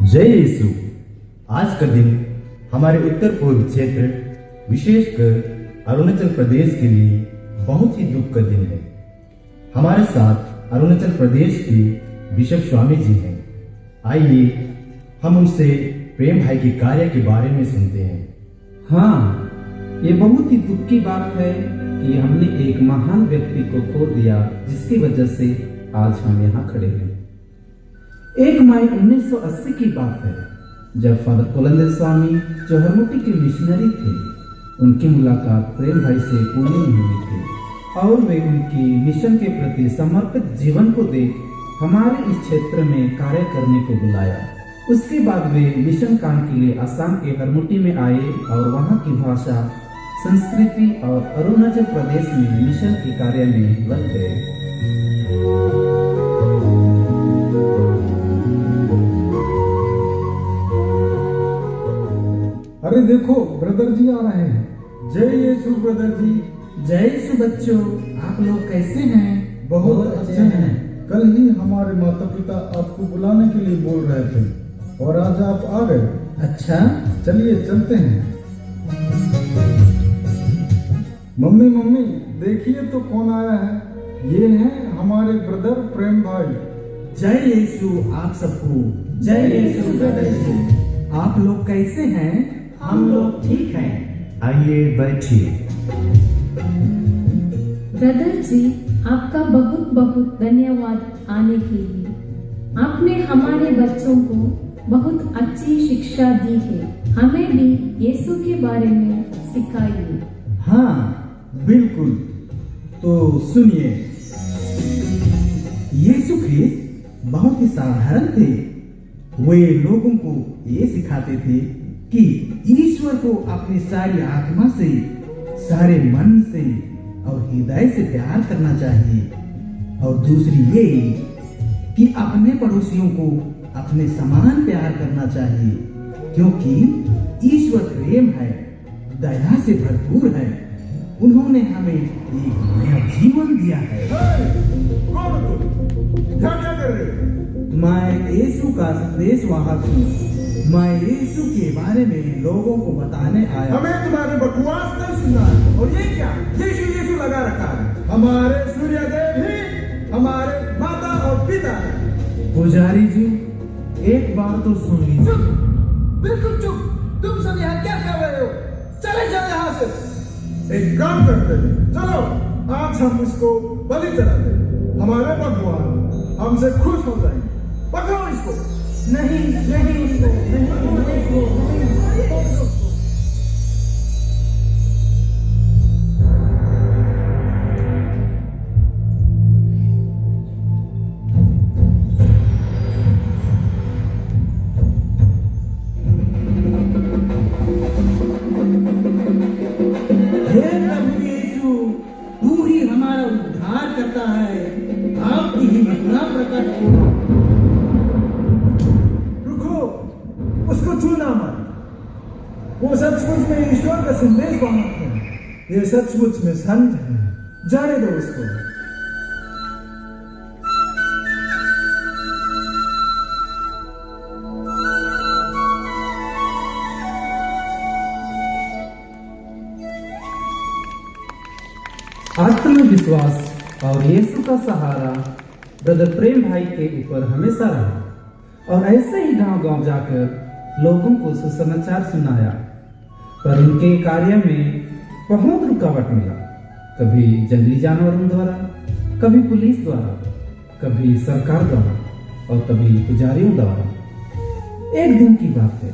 जय यीशु। आज का दिन हमारे उत्तर पूर्व क्षेत्र विशेषकर अरुणाचल प्रदेश के लिए बहुत ही दुख का दिन है। हमारे साथ अरुणाचल प्रदेश के बिशप स्वामी जी हैं। आइए हम उनसे प्रेम भाई के कार्य के बारे में सुनते हैं। हाँ, ये बहुत ही दुख की बात है कि हमने एक महान व्यक्ति को खो दिया, जिसकी वजह से आज हम यहाँ खड़े हैं। 1 मई 1980 की बात है, जब फादर कोलंदर स्वामी जो हरमुटी के मिशनरी थे, उनकी मुलाकात प्रेम भाई से पुणे में हुई थी और वे उनकी मिशन के प्रति समर्पित जीवन को देख हमारे इस क्षेत्र में कार्य करने को बुलाया। उसके बाद वे मिशन काम के लिए असम के हरमुटी में आए और वहाँ की भाषा, संस्कृति और अरुणाचल प्रदेश में मिशन के कार्य में लग गए। अरे देखो, ब्रदर जी आ रहे हैं। जय यीशु ब्रदर जी। जय यीशु बच्चों, आप लोग कैसे हैं? बहुत अच्छे हैं। कल ही हमारे माता पिता आपको बुलाने के लिए बोल रहे थे और आज आप आ गए। अच्छा, चलिए चलते हैं। मम्मी मम्मी देखिए तो कौन आया है। ये हैं हमारे ब्रदर प्रेम भाई। जय यीशु आप सबको। जय यीशु ब्रदर जी। आप लोग कैसे हैं? हम लोग ठीक हैं। आइए बैठिए। ब्रदर जी, आपका बहुत बहुत धन्यवाद आने के लिए। आपने हमारे बच्चों को बहुत अच्छी शिक्षा दी है। हमें भी यीशु के बारे में सिखाइए। हाँ बिल्कुल, तो सुनिए। यीशु ख्रिस्त बहुत ही साधारण थे। वे लोगों को ये सिखाते थे कि ईश्वर को अपनी सारी आत्मा से, सारे मन से और हृदय से प्यार करना चाहिए, और दूसरी ये कि अपने पड़ोसियों को अपने समान प्यार करना चाहिए, क्योंकि ईश्वर प्रेम है, दया से भरपूर है। उन्होंने हमें एक नया जीवन दिया है। कौन तुम? क्या कर रहे हो? मैं यीशु का संदेश वाहक हूँ। मैं यीशु के बारे में लोगों को बताने आया। हमें तुम्हारी बकवास नहीं सुनना है। और ये क्या यीशु यीशु लगा रखा है? हमारे सूर्य देव ही हमारे माता और पिता है। पुजारी जी, एक बार तो सुन लीजिए। चुप, बिल्कुल चुप। तुम सब यहाँ क्या कर रहे हो? चले जाओ यहाँ से। एक काम करते हैं, चलो आज हम इसको बलि चढ़ाते हैं। हमारे भगवान हमसे खुश हो जाएंगे। पकड़ो इसको। नहीं नहीं, इसको तू ही हमारा उद्धार करता है। आपकी ही महिमा प्रकट हो। रुको, उसको छूना मत। वो सचमुच में ईश्वर का संदेश वाहक है। ये सचमुच में संत है। जाने दो उसको। आत्मविश्वास और यीशु का सहारा ब्रदर प्रेम भाई के ऊपर हमेशा रहा, और ऐसे ही गांव गांव जाकर लोगों को सुसमाचार सुनाया। पर उनके कार्य में बहुत रुकावट मिला। कभी जंगली जानवरों द्वारा, कभी पुलिस द्वारा, कभी सरकार द्वारा और कभी पुजारियों द्वारा। एक दिन की बात है।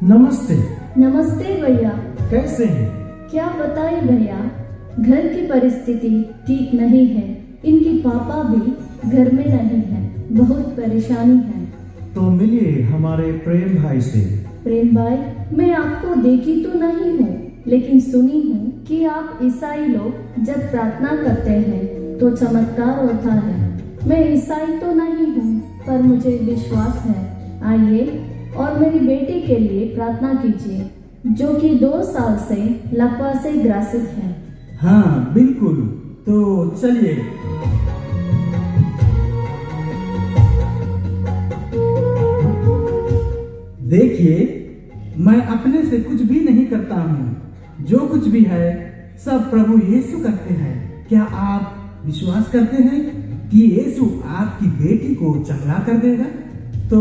नमस्ते। नमस्ते भैया। कैसे हैं? क्या बताएं भैया, घर की परिस्थिति ठीक नहीं है। इनकी पापा भी घर में नहीं है। बहुत परेशानी है। तो मिलिए हमारे प्रेम भाई से। प्रेम भाई, मैं आपको देखी तो नहीं हूँ, लेकिन सुनी हूँ कि आप ईसाई लोग जब प्रार्थना करते हैं तो चमत्कार होता है। मैं ईसाई तो नहीं हूँ, पर मुझे विश्वास है। आइए और मेरी बेटी के लिए प्रार्थना कीजिए, जो कि 2 साल से लकवा से ग्रसित है। हाँ बिल्कुल, तो चलिए। देखिए, मैं अपने से कुछ भी नहीं करता हूँ। जो कुछ भी है सब प्रभु यीशु करते हैं। क्या आप विश्वास करते हैं कि यीशु आपकी बेटी को चंगा कर देगा? तो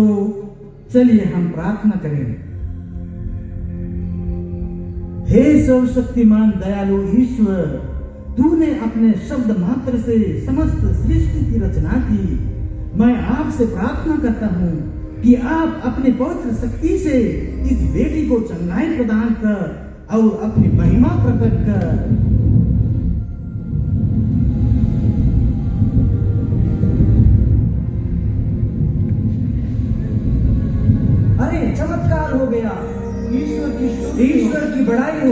चलिए हम प्रार्थना करें। हे सर्वशक्तिमान दयालु ईश्वर, तूने अपने शब्द मात्र से समस्त सृष्टि की रचना की। मैं आपसे प्रार्थना करता हूँ कि आप अपने पवित्र शक्ति से इस बेटी को चंगाई प्रदान कर और अपनी महिमा प्रकट कर। अरे चमत्कार हो गया। ईश्वर की बड़ाई हो,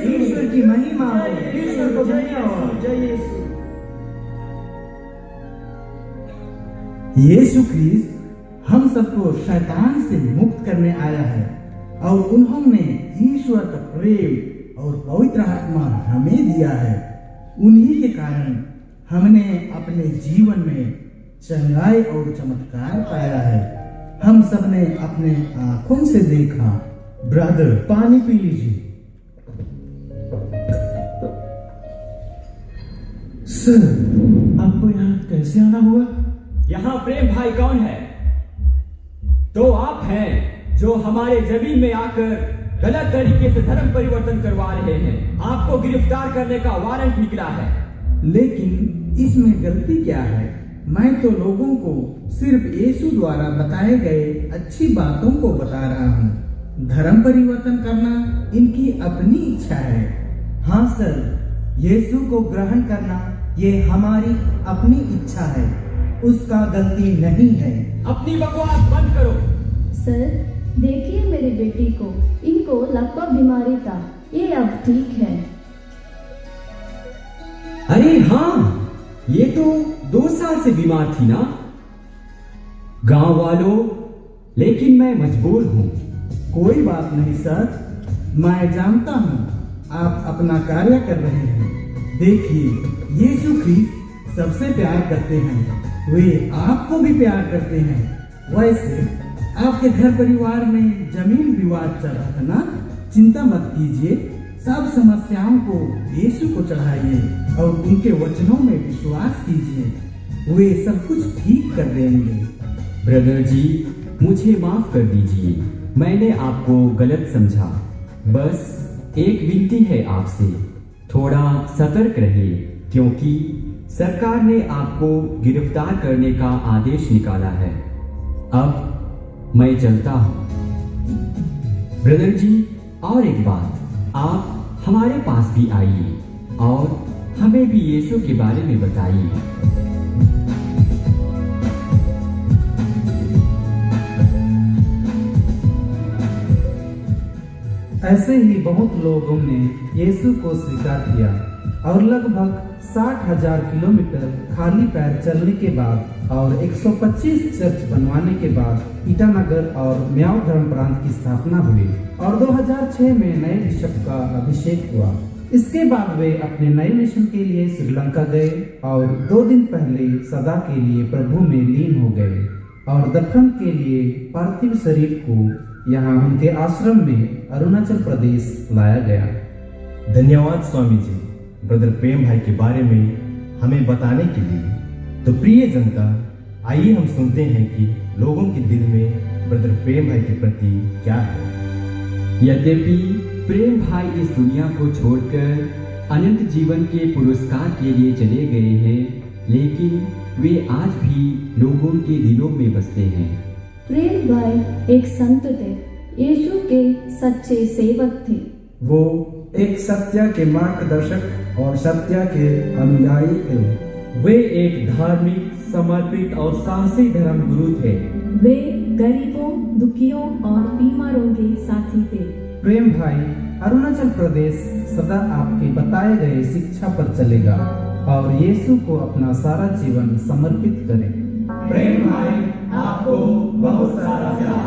ईश्वर की महिमा हो, ईश्वर को धन्यवाद। जय यीशु। यीशु ख्रीस्त हम सबको शैतान से मुक्त करने आया है और उन्होंने ईश्वर का प्रेम और पवित्र आत्मा हमें दिया है। उन्हीं के कारण हमने अपने जीवन में चंगाई और चमत्कार पाया है। हम सबने अपने आंखों से देखा। ब्रदर, पानी पी लीजिए। सर, आपको यहाँ कैसे आना हुआ? यहाँ प्रेम भाई कौन है? तो आप हैं जो हमारे जमीन में आकर गलत तरीके से धर्म परिवर्तन करवा रहे हैं। आपको गिरफ्तार करने का वारंट निकला है। लेकिन इसमें गलती क्या है? मैं तो लोगों को सिर्फ यीशु द्वारा बताए गए अच्छी बातों को बता रहा हूँ। धर्म परिवर्तन करना इनकी अपनी इच्छा है। हाँ सर, यीशु को ग्रहण करना ये हमारी अपनी इच्छा है, उसका गलती नहीं है। अपनी बकवास बंद करो। सर, देखिए मेरी बेटी को, इनको लगभग बीमारी था, ये अब ठीक है। अरे हाँ, ये तो 2 साल से बीमार थी ना। गांव वालों, लेकिन मैं मजबूर हूँ। कोई बात नहीं सर, मैं जानता हूँ आप अपना कार्य कर रहे हैं। देखिए, यीशु ख्रीस्त सबसे प्यार करते हैं, वे आपको भी प्यार करते हैं। वैसे आपके घर परिवार में जमीन विवाद चल रहा था ना? चिंता मत कीजिए, सब समस्याओं को यीशु को चढ़ाइए और उनके वचनों में विश्वास कीजिए। वे सब कुछ ठीक कर देंगे। ब्रदर जी, मुझे माफ कर दीजिए, मैंने आपको गलत समझा। बस एक विनती है आपसे, थोड़ा सतर्क रहिए, क्योंकि सरकार ने आपको गिरफ्तार करने का आदेश निकाला है। अब मैं चलता हूँ। ब्रदर जी, और एक बात, आप हमारे पास भी आइए और हमें भी यीशु के बारे में बताइए। ऐसे ही बहुत लोगों ने यीशु को स्वीकार किया और लगभग 60,000 किलोमीटर खाली पैर चलने के बाद और 125 चर्च बनवाने के बाद ईटानगर और म्याओ धर्म प्रांत की स्थापना हुई और 2006 में नए बिशप का अभिषेक हुआ। इसके बाद वे अपने नए मिशन के लिए श्रीलंका गए और 2 दिन पहले सदा के लिए प्रभु में लीन हो गए और दफन के लिए पार्थिव शरीर को यहाँ उनके आश्रम में अरुणाचल प्रदेश लाया गया। धन्यवाद स्वामी जी, ब्रदर प्रेम भाई के बारे में हमें बताने के लिए। तो प्रिय जनता, आइए हम सुनते हैं कि लोगों के दिल में ब्रदर प्रेम भाई के प्रति क्या है। यद्यपि प्रेम भाई इस दुनिया को छोड़कर अनंत जीवन के पुरस्कार के लिए चले गए हैं, लेकिन वे आज भी लोगों के दिलों में बसते हैं। प्रेम भाई एक संत थे, यीशु के सच्चे सेवक थे। वो एक सत्य के मार्गदर्शक और सत्य के अनुयायी थे। वे एक धार्मिक, समर्पित और साहसी धर्म गुरु थे। वे गरीबों, दुखियों और बीमारों के साथी थे। प्रेम भाई अरुणाचल प्रदेश सदा आपके बताए गए शिक्षा पर चलेगा और यीशु को अपना सारा जीवन समर्पित करे। प्रेम भाई, आपको बहुत सारा प्यार।